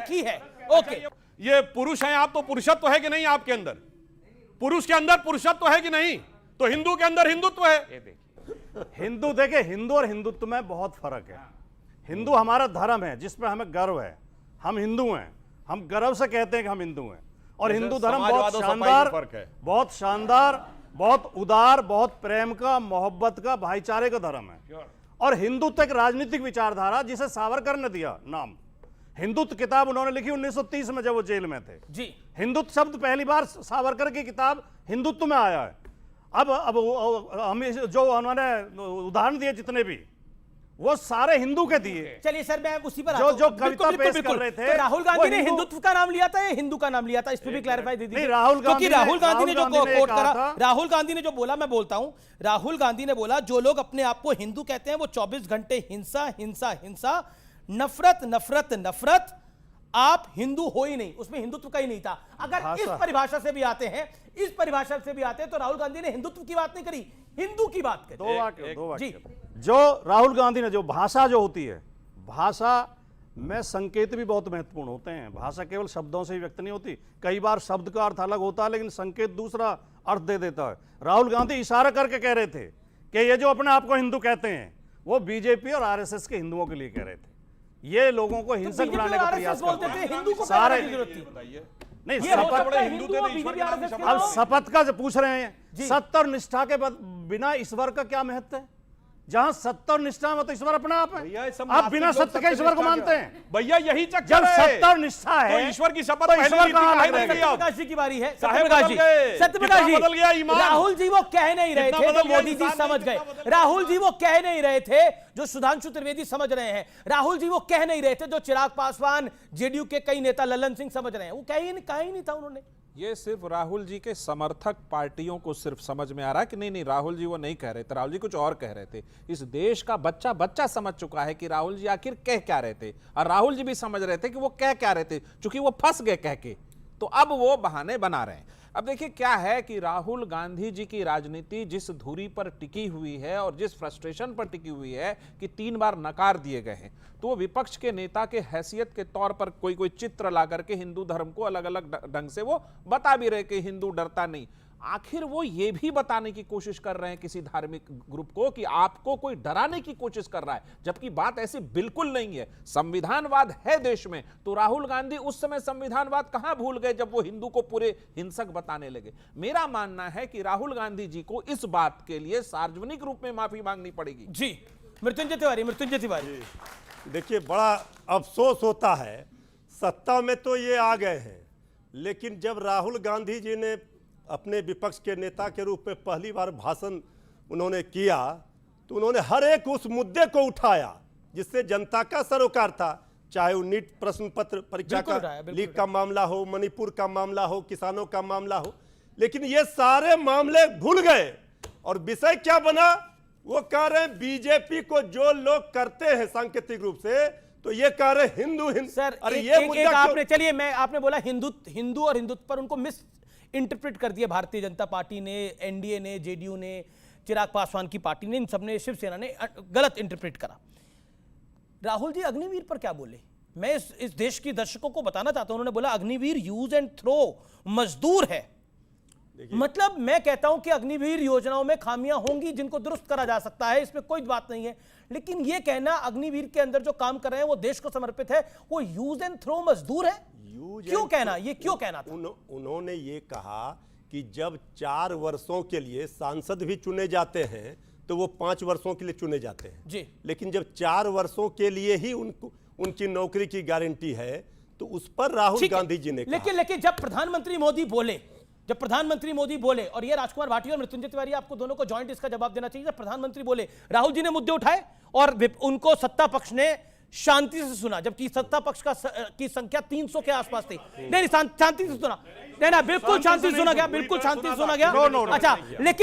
की है। ओके, ये पुरुष हैं आप, तो पुरुषत्व है कि नहीं आपके अंदर? पुरुष के अंदर पुरुषत्व है कि नहीं? तो हिंदू के अंदर हिंदुत्व है। हिंदू देखे, हिंदू और हिंदुत्व में बहुत फर्क है। हिंदू हमारा धर्म है जिस पर हमें गर्व है, हम हिंदू हैं, हम गर्व से कहते हैं कि हम हिंदू हैं। और हिंदू धर्म बहुत शानदार, बहुत उदार, बहुत प्रेम का, मोहब्बत का, भाईचारे का धर्म है। और हिंदुत्व एक राजनीतिक विचारधारा जिसे सावरकर ने दिया नाम। हिंदुत्व किताब उन्होंने लिखी 1930 में जब वो जेल में थे जी। हिंदुत्व शब्द पहली बार सावरकर की किताब हिंदुत्व में आया है। अब हम जो उन्होंने उदाहरण दिए जितने भी, वो सारे हिंदू के दिए। चलिए सर, मैं उसी पर जो कविता पेश कर रहे थे, तो राहुल गांधी ने हिंदुत्व का नाम लिया था या हिंदू का नाम लिया था? इस पर भी क्लैरिफाई दे दीजिए। राहुल गांधी ने जो कोट करा, राहुल गांधी ने जो बोला, मैं बोलता हूं, राहुल गांधी ने बोला जो लोग अपने आप को हिंदू कहते हैं वो 24 घंटे हिंसा हिंसा हिंसा, नफरत नफरत नफरत, आप हिंदू हो ही नहीं। उसमें हिंदुत्व का ही नहीं था। अगर इस परिभाषा से भी आते हैं, इस परिभाषा से भी आते हैं, तो राहुल गांधी ने हिंदुत्व की बात नहीं करी, हिंदू की बात करी। दो वाक्य जो राहुल गांधी ने, जो भाषा जो होती है, भाषा में संकेत भी बहुत महत्वपूर्ण होते हैं। भाषा केवल शब्दों से ही व्यक्त नहीं होती, कई बार शब्द का अर्थ अलग होता है लेकिन संकेत दूसरा अर्थ दे देता है। राहुल गांधी इशारा करके कह रहे थे कि ये जो अपने आप को हिंदू कहते हैं वो बीजेपी और आरएसएस के हिंदुओं के लिए कह रहे थे। ये लोगों को हिंसक बनाने का प्रयास करते थे। सारे नहीं, अब शपथ का जो पूछ रहे हैं, सत्य और निष्ठा के बिना ईश्वर का क्या महत्व है? जहां सत्य और निष्ठा में तो ईश्वर अपना आप है। आप बिना सत्य के ईश्वर को मानते हैं भैया, यही चक्कर जब सत्य और निष्ठा है तो ईश्वर की शपथ तो ईश्वर कहां लग रही है? सत्यप्रकाश जी की बारी है। सत्यप्रकाश जी, राहुल जी वो कह नहीं रहे थे जो मोदी जी समझ गए। राहुल जी वो कह नहीं रहे थे जो सुधांशु त्रिवेदी समझ रहे हैं। राहुल जी वो कह नहीं रहे थे जो चिराग पासवान, जेडीयू के कई नेता, ललन सिंह समझ रहे हैं। वो कहा ही नहीं था उन्होंने। ये सिर्फ राहुल जी के समर्थक पार्टियों को सिर्फ समझ में आ रहा है कि नहीं राहुल जी वो नहीं कह रहे थे, राहुल जी कुछ और कह रहे थे। इस देश का बच्चा समझ चुका है कि राहुल जी आखिर कह क्या रहे थे, और राहुल जी भी समझ रहे थे कि वो कह क्या रहे थे। चूंकि वो फंस गए कह के, तो अब वो बहाने बना रहे हैं। अब देखिए क्या है कि राहुल गांधी जी की राजनीति जिस धुरी पर टिकी हुई है और जिस फ्रस्ट्रेशन पर टिकी हुई है कि 3 बार नकार दिए गए हैं, तो वो विपक्ष के नेता के हैसियत के तौर पर कोई चित्र ला करके हिंदू धर्म को अलग अलग ढंग से वो बता भी रहे कि हिंदू डरता नहीं। आखिर वो ये भी बताने की कोशिश कर रहे हैं किसी धार्मिक ग्रुप को कि आपको कोई डराने की कोशिश कर रहा है, जबकि बात ऐसी बिल्कुल नहीं है। संविधानवाद है देश में, तो राहुल गांधी उस समय संविधानवाद कहां भूल गए जब वो हिंदू को पूरे हिंसक बताने लगे। मेरा मानना है कि राहुल गांधी जी को इस बात के लिए सार्वजनिक रूप में माफी मांगनी पड़ेगी। जी, मृत्युंजय तिवारी। देखिए, बड़ा अफसोस होता है, सत्ता में तो ये आ गए हैं, लेकिन जब राहुल गांधी जी ने अपने विपक्ष के नेता के रूप में पहली बार भाषण उन्होंने किया, तो उन्होंने हर एक उस मुद्दे को उठाया जिससे जनता का सरोकार था, चाहे वो नीट प्रश्न पत्र परीक्षा का लीक का मामला हो, मणिपुर का मामला हो, किसानों का मामला हो। लेकिन ये सारे मामले भूल गए और विषय क्या बना, वो कह रहे हैं बीजेपी को जो लोग करते हैं सांकेतिक रूप से, तो ये कह रहे हिंदू। सर, अरे ये मुद्दा आपने, चलिए मैं, आपने बोला हिंदू और हिंदुत्व पर उनको मिस इंटरप्रेट कर दिया भारतीय जनता पार्टी ने, एनडीए ने, जेडीयू ने, चिराग पासवान की पार्टी ने, इन सबने, शिवसेना ने गलत इंटरप्रेट करा। राहुल जी अग्निवीर पर क्या बोले, मैं इस देश की दर्शकों को बताना चाहता हूं। उन्होंने बोला अग्निवीर यूज एंड थ्रो मजदूर है। मतलब मैं कहता हूं कि अग्निवीर योजनाओं में खामियां होंगी जिनको दुरुस्त करा जा सकता है, इसमें कोई बात नहीं है, लेकिन यह कहना अग्निवीर के अंदर जो काम कर रहे हैं वो देश को समर्पित है, वो यूज एंड थ्रो मजदूर है, क्यों कहना, ये क्यों कहना था? उन्होंने ये कहा कि जब 4 वर्षों के लिए सांसद भी चुने जाते हैं तो वो 5 वर्षों के लिए चुने जाते हैं जी। लेकिन जब 4 वर्षों के लिए ही उनकी नौकरी की गारंटी है, तो उस पर राहुल गांधी जी ने कहा। लेकिन जब प्रधानमंत्री मोदी बोले, और ये राजकुमार भाटी और मृत्युंजय तिवारी आपको दोनों को जॉइंट इसका जवाब देना चाहिए, जब प्रधानमंत्री बोले, राहुल जी ने मुद्दे उठाए और उनको सत्ता पक्ष ने शांति से सुना, जबकि सत्ता पक्ष की संख्या 300 के आसपास थी। नहीं, शांति से सुना, नहीं, बिल्कुल शांति से सुना गया, बिल्कुल शांति से सुना गया। अच्छा,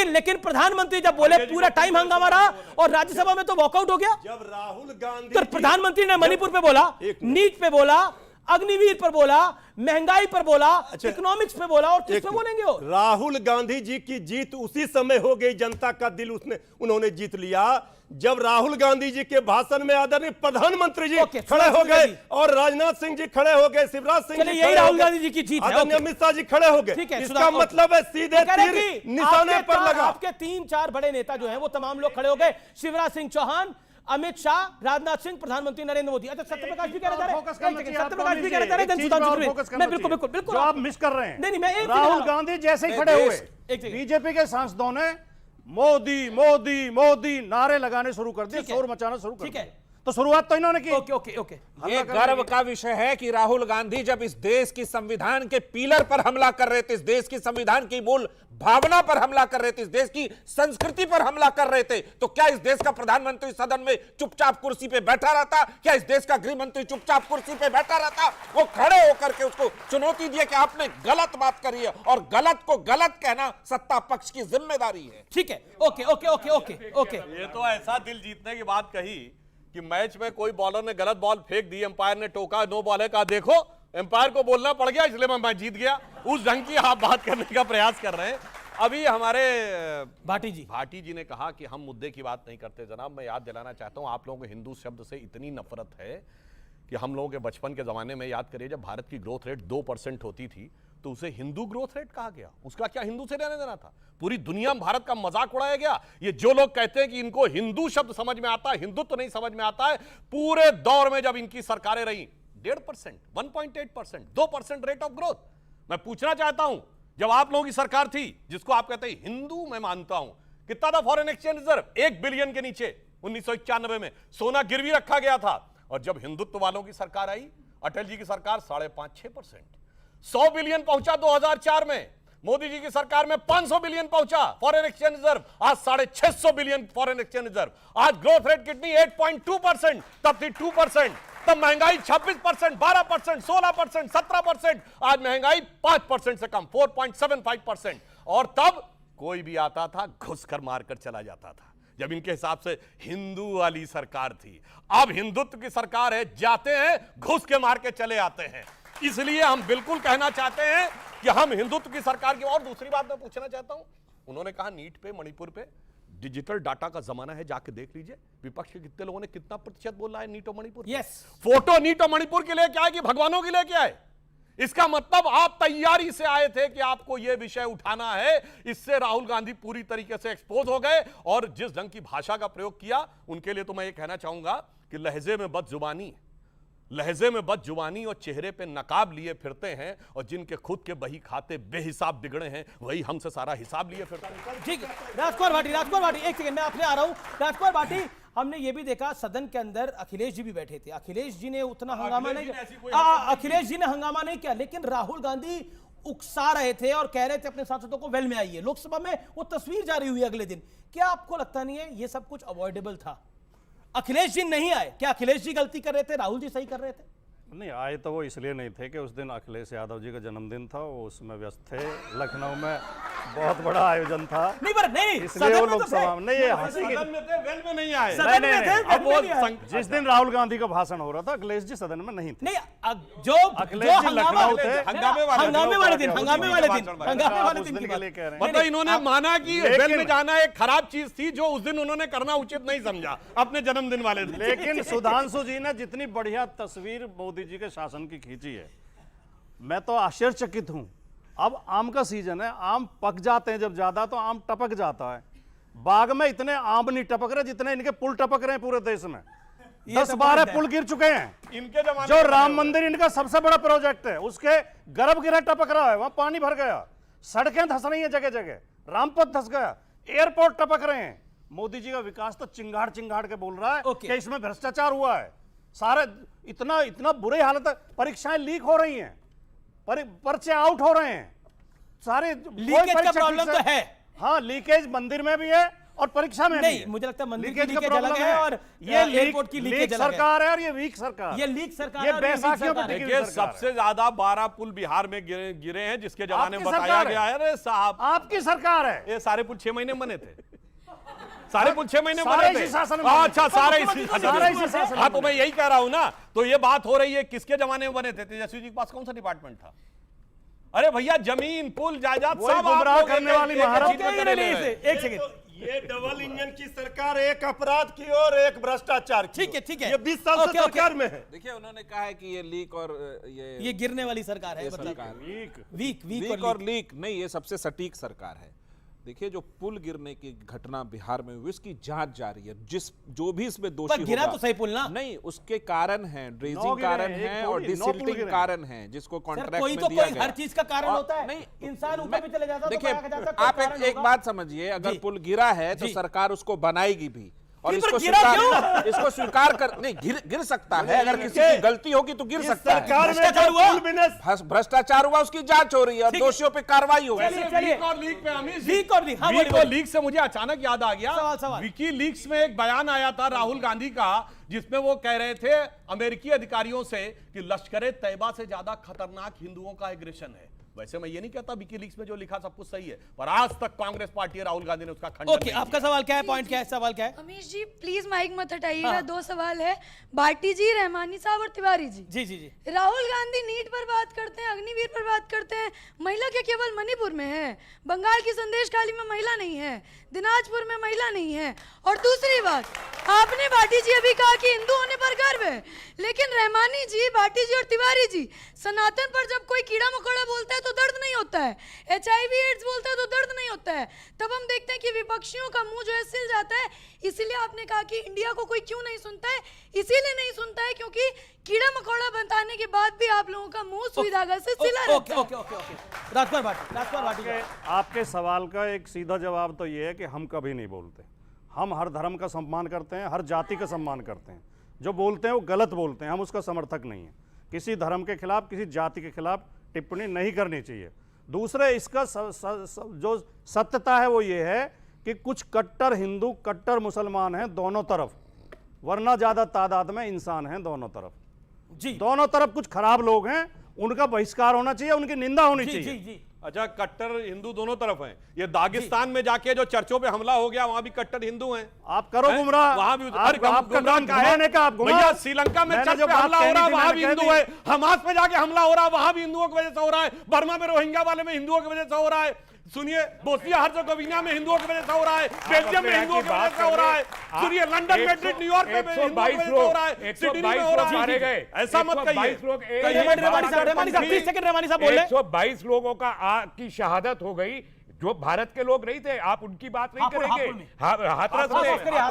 लेकिन प्रधानमंत्री जब बोले पूरा टाइम हंगामा रहा और राज्यसभा में तो वॉकआउट हो गया। जब राहुल गांधी, तो प्रधानमंत्री ने मणिपुर पे बोला, नीट पे बोला, अग्निवीर पर बोला, महंगाई पर बोला, इकोनॉमिक्स पे बोला, और किस पे बोलेंगे वो? राहुल गांधी जी की जीत उसी समय हो गई, जनता का दिल उन्होंने जीत लिया जब राहुल गांधी जी के भाषण में आदरणीय प्रधानमंत्री जी खड़े हो गए और राजनाथ सिंह जी खड़े हो गए, शिवराज सिंह जी यही राहुल गांधी जी की जीत है, आदरणीय अमित शाह जी खड़े हो गए। इसका मतलब है सीधे तीर निशाने पर लगा। आपके 3-4 बड़े नेता जो हैं वो तमाम लोग खड़े हो गए, शिवराज सिंह चौहान, अमित शाह, राजनाथ सिंह, प्रधानमंत्री नरेंद्र मोदी। अच्छा, सत्यप्रकाश भी कह रहे थे, सत्यप्रकाश भी कह रहे थे, मैं बिल्कुल बिल्कुल बिल्कुल जो आप मिस कर रहे हैं। नहीं, मैं एक राहुल गांधी जैसे ही खड़े हुए, बीजेपी के सांसदों ने मोदी मोदी मोदी नारे लगाने शुरू कर दिए, शोर मचाना शुरू कर दिया। तो शुरुआत तो इन्होंने की। Okay okay okay. ये गर्व का विषय है कि राहुल गांधी जब इस देश की संविधान के पिलर पर हमला कर रहे थे, इस देश की संविधान की मूल भावना पर हमला कर रहे थे, इस देश की संस्कृति पर हमला कर रहे थे, तो क्या इस देश का प्रधानमंत्री सदन में चुपचाप कुर्सी पे बैठा रहता? क्या इस देश का गृह मंत्री चुपचाप कुर्सी पे बैठा रहता? वो खड़े होकर के उसको चुनौती दिए कि आपने गलत बात करी है, और गलत को गलत कहना सत्ता पक्ष की जिम्मेदारी है। ठीक है, okay okay okay okay okay. ये तो ऐसा दिल जीतने की बात कही कि मैच में कोई बॉलर ने गलत बॉल फेंक दी, अंपायर ने टोका, नो बॉल है, कहा देखो अंपायर को बोलना पड़ गया इसलिए मैं मैच जीत गया। उस ढंग की आप बात करने का प्रयास कर रहे हैं। अभी हमारे भाटी जी ने कहा कि हम मुद्दे की बात नहीं करते। जनाब, मैं याद दिलाना चाहता हूं, आप लोगों को हिंदू शब्द से इतनी नफरत है कि हम लोगों के बचपन के जमाने में याद करिए, जब भारत की ग्रोथ रेट 2% होती थी तो उसे हिंदू ग्रोथ रेट कहा गया। उसका क्या हिंदू से लेना देना था? पूरी दुनिया में भारत का मजाक उड़ाया गया। ये जो लोग कहते हैं कि इनको हिंदू शब्द समझ में आता है, हिंदुत्व तो नहीं समझ में आता है, पूरे दौर में जब इनकी सरकारें रही 1.5%, 1.8%, 2% रेट ऑफ ग्रोथ। मैं पूछना चाहता हूं, जब आप लोगों की सरकार थी, जिसको आप कहते हैं हिंदू, मैं मानता हूं, कितना था फॉरेन एक्सचेंज रिजर्व? 1 बिलियन के नीचे 1991 में सोना गिरवी रखा गया था। और जब हिंदुत्व वालों की सरकार आई, अटल जी की सरकार 5.5-6%, 100 बिलियन पहुंचा 2004 में। मोदी जी की सरकार में 500 बिलियन पहुंचा फॉरेन एक्सचेंज रिजर्व, आज 650 बिलियन फॉरेन एक्सचेंज रिजर्व। आज ग्रोथ रेट कितनी? 8.2%, तब थी 2%, तब महंगाई 26%, 12%, 16%, 17%, आज महंगाई 5% से कम, 4.75%। और तब कोई भी आता था घुस कर मारकर चला जाता था, जब इनके हिसाब से हिंदू वाली सरकार थी। अब हिंदुत्व की सरकार है, जाते हैं घुस के मार के चले आते हैं। इसलिए हम बिल्कुल कहना चाहते हैं कि हम हिंदुत्व की सरकार की। और दूसरी बात मैं पूछना चाहता हूं, उन्होंने कहा नीट पे, मणिपुर पे, डिजिटल डाटा का जमाना है, जाके देख लीजिए विपक्ष के कितने लोगों ने कितना प्रतिशत बोला है नीट और मणिपुर। यस, फोटो नीट और मणिपुर के लिए क्या है कि भगवानों के लिए क्या है? इसका मतलब आप तैयारी से आए थे कि आपको यह विषय उठाना है। इससे राहुल गांधी पूरी तरीके से एक्सपोज हो गए। और जिस ढंग की भाषा का प्रयोग किया, उनके लिए तो मैं ये कहना चाहूंगा कि लहजे में बदजुबानी और चेहरे पे नकाब लिए फिरते हैं, और जिनके खुद के बही खाते बेहिसाब बिगड़े हैं, वही हमसे सारा हिसाब लिए फिरते हैं। ठीक है, राजकुमार भाटी, एक सेकंड, मैं अपने आ रहा हूं। राजकुमार भाटी, हमने ये भी देखा सदन के अंदर अखिलेश जी भी बैठे थे। अखिलेश जी ने उतना हंगामा नहीं किया, अखिलेश जी ने हंगामा नहीं किया, लेकिन राहुल गांधी उकसा रहे थे और कह रहे थे अपने सांसदों को वेल में आइए। लोकसभा में वो तस्वीर जारी हुई अगले दिन। क्या आपको लगता नहीं है ये सब कुछ अवॉइडेबल था? अखिलेश जी नहीं आए, क्या अखिलेश जी गलती कर रहे थे, राहुल जी सही कर रहे थे? नहीं आए तो वो इसलिए नहीं थे कि उस दिन अखिलेश यादव जी का जन्मदिन था, वो उसमें व्यस्त थे। लखनऊ में बहुत बड़ा आयोजन था, नहीं पर नहीं, इसलिए वो लोकसभा में नहीं, हंसी की सदन में थे, वेल में नहीं आए। सदन में थे, अब वो जिस दिन राहुल गांधी का भाषण हो रहा था, अखिलेश जी सदन में नहीं थे। नहीं, जो अखिलेश जी लखनऊ थे, हंगामे वाले दिन के लिए कह रहे हैं। मतलब इन्होंने माना कि वेल में जाना एक खराब चीज थी, जो उस दिन उन्होंने करना उचित नहीं समझा अपने जन्मदिन वाले दिन। लेकिन सुधांशु जी ने जितनी बढ़िया तस्वीर मोदी जी के शासन की खींची है, मैं तो आश्चर्यचकित हूं। अब आम का सीजन है, आम पक जाते हैं जब ज्यादा तो आम टपक जाता है। बाग में इतने आम नहीं टपक रहे जितने इनके पुल टपक रहे हैं पूरे देश में। 10-12 पुल गिर चुके हैं। इनके जमाने जो राम मंदिर इनका सबसे बड़ा प्रोजेक्ट है, उसके गर्भगृह टपक रहा है, वहां पानी भर गया, सड़कें धंस रही हैं जगह जगह, रामपथ धंस गया, एयरपोर्ट टपक रहे हैं। मोदी जी का विकास तो चिंगाड़ चिंगाड़ के बोल रहा है कि इसमें भ्रष्टाचार हुआ है। सारे इतना बुरी हालत है, परीक्षाएं लीक हो रही हैं, पर्चे आउट हो रहे हैं, सारे लीकेज का प्रॉब्लम तो है। हाँ, लीकेज मंदिर में भी है और परीक्षा में नहीं, भी। मुझे लगता है मंदिर की लीकेज लीकेज अलग है और ये एयरपोर्ट की लीकेज अलग है। सरकार है और ये वीक सरकार, ये लीक सरकार, ये बैसाखियों पे टिकी हुई सरकार। सबसे ज्यादा 12 पुल बिहार में गिरे हैं, जिसके जमाने में बताया गया है। अरे साहब, आपकी सरकार है। ये सारे पुल 6 महीने में बने थे। सारे पुल 6 महीने सारे बने थे। इसी शासन में अच्छा, सारे सारे इसी इसी शासन में हाँ, तो मैं यही कह रहा हूं ना, तो ये बात हो रही है किसके जमाने में बने थे? तेजस्वी जी के पास कौन सा डिपार्टमेंट था? अरे भैया, जमीन पुल जायदाद वही सब गुमराह आप लोग करने एक- वाली एक- एक महारत चीज में करे ले रहे हैं। एक सेकंड, ये डबल इंजन की सरकार, एक अपराध की और एक भ्रष्टाचार की। ठीक है, ठीक है। ये 20 साल से ओके, ओके। सरकार में है। देखिए, उन्होंने कहा है कि ये लीक और ये गिरने वाली सरकार है, मतलब सरकार वीक लीक वीक और लीक नहीं, ये सबसे सटीक सरकार है। देखिए, जो पुल गिरने की घटना बिहार में हुई, उसकी जांच जारी है। जो भी इसमें दोषी पर गिरा होगा, तो सही पुल ना? नहीं, उसके कारण हैं, नौ ड्रेजिंग गिरे कारण हैं, एक हैं थोड़ी, और 9 पुल डिसिल्टिंग गिरे हैं। कारण हैं, जिसको सर, कॉन्ट्रैक्ट कोई में तो दिया कोई गया। हर चीज का कारण और- होता है। नहीं, इंसान ऊपर भी चले जाता है तो देखिए, कहा जाता है आप कोई कारण एक होगा। बात समझिए, अगर जी। पुल गिरा है तो जी। सरकार उसको बनाएगी भी, और नहीं, पर इसको गिरा इसको स्वीकार कर नहीं, गिर सकता है। अगर किसी की गलती होगी तो गिर सकता है। सरकार में भ्रष्टाचार जो हुआ? पुल बिजनेस भ्रष्टाचार हुआ, उसकी जांच हो रही है और ठीक है। दोषियों पे कार्रवाई होगी। चलिए, चलिए। वीक और लीक पे अमीर जी, वीक और लीक, हाँ, वीक बोलिए, और बोलिए। लीक से मुझे अचानक याद आ गया, सवाल। विकी लीक्स में एक बयान आया था राहुल गांधी का, जिसमें वो कह रहे थे अमेरिकी अधिकारियों से कि लश्कर तैयबा से ज्यादा खतरनाक हिंदुओं का एग्रेशन है। वैसे मैं ये नहीं कहता विकी लीक्स में जो लिखा सब कुछ सही है, पर आज तक कांग्रेस पार्टी राहुल गांधी ने उसका खंडन ओके, नहीं आपका किया। सवाल क्या है? पॉइंट क्या है? सवाल क्या है? अमीश जी प्लीज माइक मत हटाइएगा। हाँ। 2 सवाल है, भाटी जी, रहमानी साहब और तिवारी जी। जी जी जी। राहुल गांधी नीट पर बात करते हैं, अग्निवीर पर बात करते हैं, महिला क्या केवल मणिपुर में है? बंगाल की संदेश खाली में महिला नहीं है, दिनाजपुर में महिला नहीं है। और दूसरी बात, आपने भाटी जी अभी कहा कि हिंदू होने पर गर्व है, लेकिन रहमानी जी, भाटी जी और तिवारी जी, सनातन पर जब कोई कीड़ा मकोड़ा बोलता है तो दर्द नहीं होता है, HIV एड्स बोलता है तो दर्द नहीं होता है, तब हम देखते हैं कि विपक्षियों का मुंह जो है सिल जाता है। इसीलिए आपने कहा कि इंडिया को कोई क्यों नहीं सुनता है? इसीलिए नहीं सुनता है क्योंकि कीड़ा मकोड़ा बताने के बाद भी आप लोगों का मुंह सुई धागा से सिला ओके रहता है। ओके ओके ओके, राजकुमार भाटी जी। आपके सवाल का एक सीधा जवाब तो ये है कि हम कभी नहीं बोलते। हम हर धर्म का सम्मान करते हैं, हर जाति का सम्मान करते हैं। जो बोलते हैं वो गलत बोलते हैं, हम उसका समर्थक नहीं है। किसी धर्म के खिलाफ, किसी जाति के खिलाफ टिप्पणी नहीं करनी चाहिए। दूसरे, इसका जो सत्यता है वो ये है कि कुछ कट्टर हिंदू, कट्टर मुसलमान हैं दोनों तरफ, वरना ज्यादा तादाद में इंसान हैं दोनों तरफ। जी दोनों तरफ कुछ खराब लोग हैं, उनका बहिष्कार होना चाहिए, उनकी निंदा होनी जी चाहिए। जी जी। अच्छा, कट्टर हिंदू दोनों तरफ हैं। ये दागिस्तान में जाके जो चर्चों पे हमला हो गया, वहां भी कट्टर हिंदू हैं। आप करो हैं? गुमराह, वहां भी आपका गुमराह काम का है। घुमाने का, आप घुमाओ। भैया, श्रीलंका में मैंने चर्च जो पे बात हमला हो कहनी रहा है थी, वहां मैंने भी कह हिंदू दी। है। हमास में जाके हमला हो रहा है वहां भी हिंदुओं की वजह से हो रहा है। बर्मा में रोहिंग्या वाले में हिंदुओं की वजह से हो रहा है। सुनिए, बोस्निया हर्जोगोविना में हिंदुओं की वजह से हो रहा है। बेल्जियम में हिंदुओं की वजह से हो रहा है। सुनिए, लंदन, मैड्रिड, न्यूयॉर्क में हिंदुओं की वजह से हो रहा है। सिडनी में हो रहा है। ऐसा मत कहिए। रेवानी साहब 30 सेकंड, रेवानी साहब बोल रहे हैं। 122 लोगों की शहादत हो गई, जो भारत के लोग नहीं थे। आप उनकी बात नहीं हापुड़ करेंगे। में। हाथरस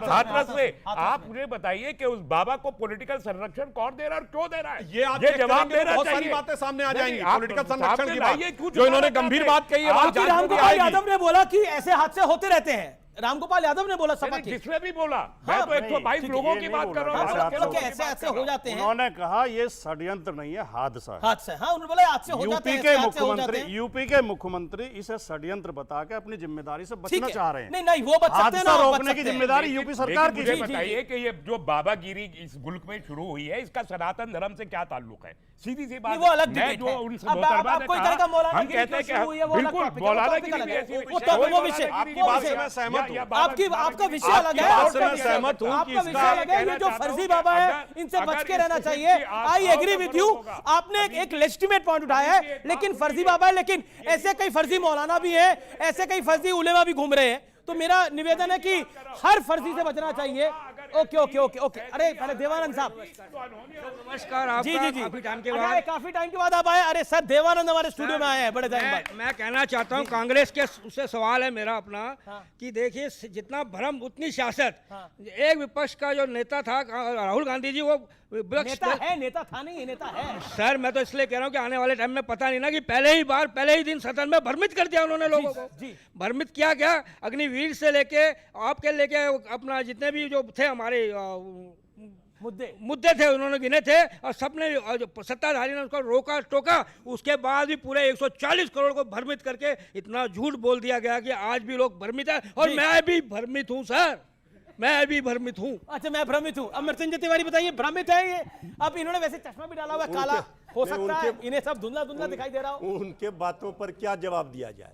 हाथरस में में। आप मुझे बताइए कि उस बाबा को पॉलिटिकल संरक्षण कौन दे रहा है और क्यों दे रहा है? ये आप ये चेक जवाब करेंगे तो देना बहुत सारी चाहिए। बातें सामने आ नहीं, जाएंगी। आप पॉलिटिकल सामने संरक्षण की लाइए, बात, क्यों जो इन्होंने जुटाना गंभीर चाहते बात कही है, हैं? बात आपकी जांच में भी रामगोपाल आएगी। यादव ने बोला कि ऐसे हादसे होते रहते हैं। रामगोपाल यादव ने बोला सभा नहीं, की। जिसने भी बोला, मैं तो नहीं, 122 ठीक है, लोगों ये की नहीं बात बोल कर रहा रहा था। हूँ। आप भारत के लोग लोगों की ऐसे बात ऐसे कर रहा हो हूँ। जाते हैं। उन्होंने कहा ये षड्यंत्र नहीं है, हादसा है। हादसे, हाँ, उन्होंने बोला हादसे हो जाते हैं, ऐसे हादसे हो जाते हैं। यूपी के मुख्यमंत्री इसे षड्यंत्र बता के अपनी जिम्मेदारी से ठीक बचना है। चाह रहे हैं। नहीं नहीं, वो बच सकते हैं हादसा ना, आप बच रोकने की सकते हैं। जिम्मेदारी यूपी सरकार की लेकिन है। मुझे बताइए कि ये जो बाबागिरी इस मुल्क में शुरू हुई है, इसका सनातन धर्म से क्या ताल्लुक है? सीधी सी बात नहीं, वो अलग मैं डिबेट जो है। उनसे अब मोहतरमा आप ने कोई कहा, कहेगा मौलाना हम गिरी कहते हैं क्यों शुरू हुई है, वो अलग बिल्कुल टॉपिक है, वो मौलाना टॉपिक गिरी अलग भी है। ऐसी वो विषय- टॉपिक, वो कोई विषय, मौलाना आपकी गिरी बात भी से है। मैं सहमत हूं। आपका विषय अलग आपकी है। बात से मैं सहमत हूं कि आपका विषय इसका अलग है। ये जो फर्जी बाबा है, इनसे बच के रहना चाहिए। I agree with you. आपने एक लेजिटिमेट पॉइंट उठाया है, लेकिन फर्जी बाबा है। लेकिन ऐसे कई फर्जी मौलाना भी है, ऐसे कई फर्जी उलेमा भी घूम रहे हैं। तो मेरा निवेदन है कि हर फर्जी से बचना चाहिए। Okay okay okay okay. अरे पहले देवानंद साहब, नमस्कार। आपका जी जी जी, काफी टाइम के अरे, बाद काफी टाइम के बाद आप आए। अरे सर, देवानंद हमारे स्टूडियो में आए हैं बड़े टाइम बाद। मैं कहना चाहता हूं, कांग्रेस के उससे सवाल है मेरा अपना कि देखिए, जितना भ्रम उतनी सियासत। एक विपक्ष का जो नेता था राहुल गांधी जी, वो विपक्ष नेता है, नेता था नहीं, ये नेता है। सर, मैं तो इसलिए कह रहा हूं कि आने वाले टाइम में पता नहीं ना कि पहले ही दिन सदन में भ्रमित कर दिया उन्होंने लोगों को। जी। भ्रमित किया गया। अग्निवीर से लेके आपके लेके अपना जितने भी जो थे हमारे मुद्दे थे, उन्होंने गिने थे और सबने जो सत्ताधारी ने उसको रोका टोका। उसके बाद भी पूरे 140 करोड़ को भ्रमित करके इतना झूठ बोल दिया गया कि आज भी लोग भ्रमित है। और मैं भी भ्रमित हूं सर, मैं भी भ्रमित हूं। अच्छा, मैं भ्रमित हूं। अब मृत्युंजय तिवारी बताइए, भ्रमित है ये? अब इन्होंने वैसे चश्मा भी डाला हुआ है, काला हो सकता है, इन्हें सब धुंधला धुंधला दिखाई दे रहा हो। उनके बातों पर क्या जवाब दिया जाए?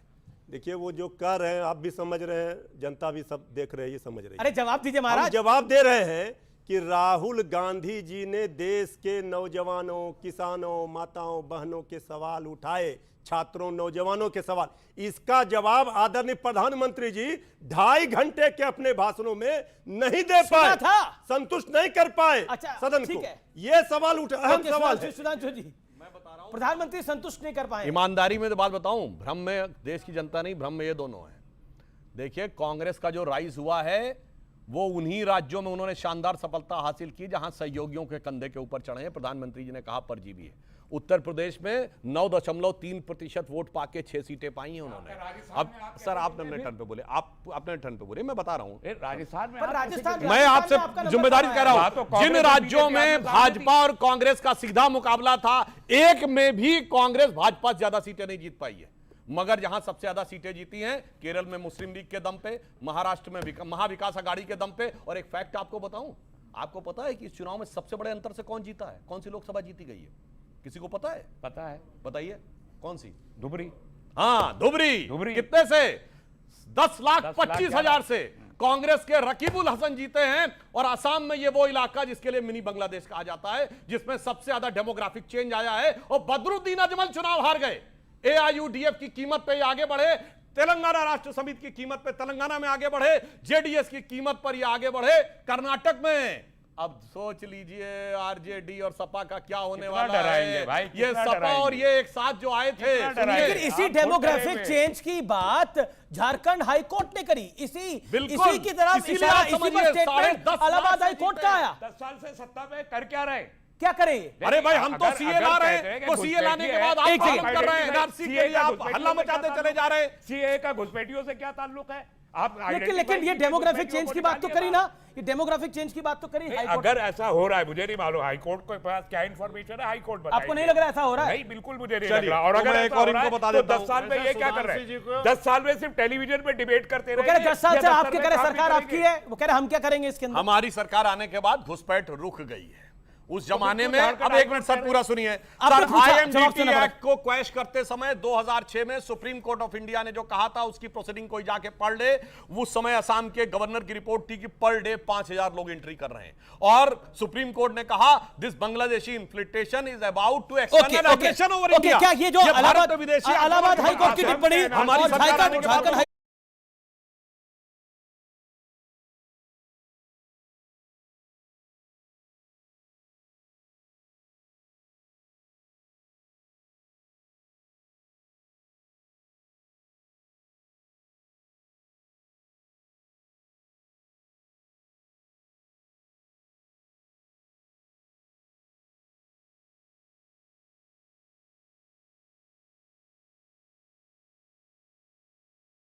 देखिए वो जो कह रहे हैं आप भी समझ रहे हैं, जनता भी सब देख रही है, समझ रही है। अरे जवाब दीजिए हम महाराज। जवाब दे रहे हैं कि राहुल गांधी जी ने देश के नौजवानों, किसानों, माताओं, बहनों के सवाल उठाए, छात्रों, नौजवानों के सवाल। इसका जवाब आदरणीय प्रधानमंत्री जी 2.5 घंटे के अपने भाषणों में नहीं दे सुना पाए, था। संतुष्ट नहीं कर पाए अच्छा, सदन ठीक को। है। ये सवाल उठा, अहम ओके, सवाल सुधांशु, है। सुधांशु जी, प्रधानमंत्री संतुष्ट नहीं कर पाए। ईमानदारी में तो बात बताऊं, भ्रम में देश की जनता नहीं, भ्रम में ये दोनों है। देखिए कांग्रेस का जो राइज हुआ है वो उन्हीं राज्यों में उन्होंने शानदार सफलता हासिल की जहां सहयोगियों के कंधे के ऊपर चढ़े हैं। प्रधानमंत्री जी ने कहा परजीवी है। उत्तर प्रदेश में 9.3% वोट पाके 6 सीटें पाई हैं उन्होंने। अब सर आपने अपने टर्न पे बोले, आप अपने टर्न पे बोले, मैं बता रहा हूं। राजस्थान में पर राजस्थान मैं आपसे जिम्मेदारी कह रहा बात तो हूं, कांग्रेस जिन और राज्यों बीजेपी में आपने भाजपा और कांग्रेस का सीधा मुकाबला था, एक में भी कांग्रेस भाजपा से ज्यादा सीटें नहीं जीत पाई है। मगर जहां सबसे ज्यादा सीटें जीती हैं केरल में मुस्लिम लीग के दम पे, महाराष्ट्र में महाविकास आघाड़ी के दम पे। और एक फैक्ट आपको बताऊं, आपको पता है कि इस चुनाव में सबसे बड़े अंतर से कौन जीता है? कौन सी लोकसभा जीती गई है? किसी को पता है? पता है, बताइए कौन सी? धुबरी। हाँ धुबरी। धुबरी। कितने से? 10,25,000 से कांग्रेस के रकीबुल हसन जीते हैं। और असम में ये वो इलाका जिसके लिए मिनी बांग्लादेश कहा जाता है, जिसमें सबसे ज्यादा डेमोग्राफिक चेंज आया है। और बदरुद्दीन अजमल चुनाव हार गए। AIUDF की कीमत पे ये आगे बढ़े, तेलंगाना राष्ट्र समिति की कीमत पे तेलंगाना में आगे बढ़े, JDS की कीमत पर ये आगे बढ़े कर्नाटक में। अब सोच लीजिए RJD और सपा का क्या होने कितना वाला डराएंगे है। भाई, ये कितना सपा डराएंगे? और ये एक साथ जो आए थे, कितना डराएंगे? सुनिए, लेकिन इसी आप वोट डेमोग्राफिक करेंगे। चेंज की बात झारखंड हाई कोर्ट ने करी। बिल्कुल। इसी की तरफ इसीलिए इशारा, आप इसी समझिए, पर स्टेटमेंट 10.5 इलाहाबाद हाई कोर्ट का आया। 10 साल से सत्ता में कर क्या रहे? क्या करें? अरे भाई हम तो अगर- CA अगर ला रहे कहते हैं हैं, कि तो CA लाने के बाद आप एक काम सेकंड। कर रहे हैं, NRC के लिए आप हल्ला मचाते चले जा रहे हैं। CA का घुसपैठियों से क्या ताल्लुक है? आप लेकिन ये डेमोग्राफिक चेंज की बात तो करी ना, ये डेमोग्राफिक चेंज की बात तो करी हाई कोर्ट। अगर ऐसा हो रहा है, मुझे नहीं मालूम हाई कोर्ट के पास क्या इन्फॉर्मेशन है, हाई कोर्ट बताएगी। आपको नहीं लग रहा ऐसा हो रहा है? नहीं, बिल्कुल मुझे नहीं चलिए, लग रहा। और तो अगर मैं एक ऐसा और हो रहा इनको है, बता तो देता 10 साल में हूं। ये क्या कर रहे सुधांशु जी हैं? को- 10 साल में सिर्फ टेलीविजन पे डिबेट करते वो कह रहे 10 साल से आप क्या करें, सरकार आपकी है। है, वो कह रहे हम क्या करेंगे इसके अंदर। हमारी सरकार आने के बाद घुसपैठ रुक गई है। उस जमाने में, झारखंड अब एक मिनट सर पूरा सुनिए। आपने सर पूछा, जवाब IMDT सुना पड़ा। एक्ट को क्वैश करते समय 2006 में सुप्रीम कोर्ट ऑफ इंडिया ने जो कहा था उसकी प्रोसीडिंग कोई जाके पढ़ ले। उस समय असम के गवर्नर की रिपोर्ट थी कि पर डे 5,000 लोग एंट्री कर रहे हैं। और सुप्रीम कोर्ट ने कहा this Bangladeshi infiltration is about to external aggression over India. क्या ये जो भारत इलाहाबाद विदेशी हाई कोर्ट की टिप्पणी हमारी और सरकार आने के बाद झारखंड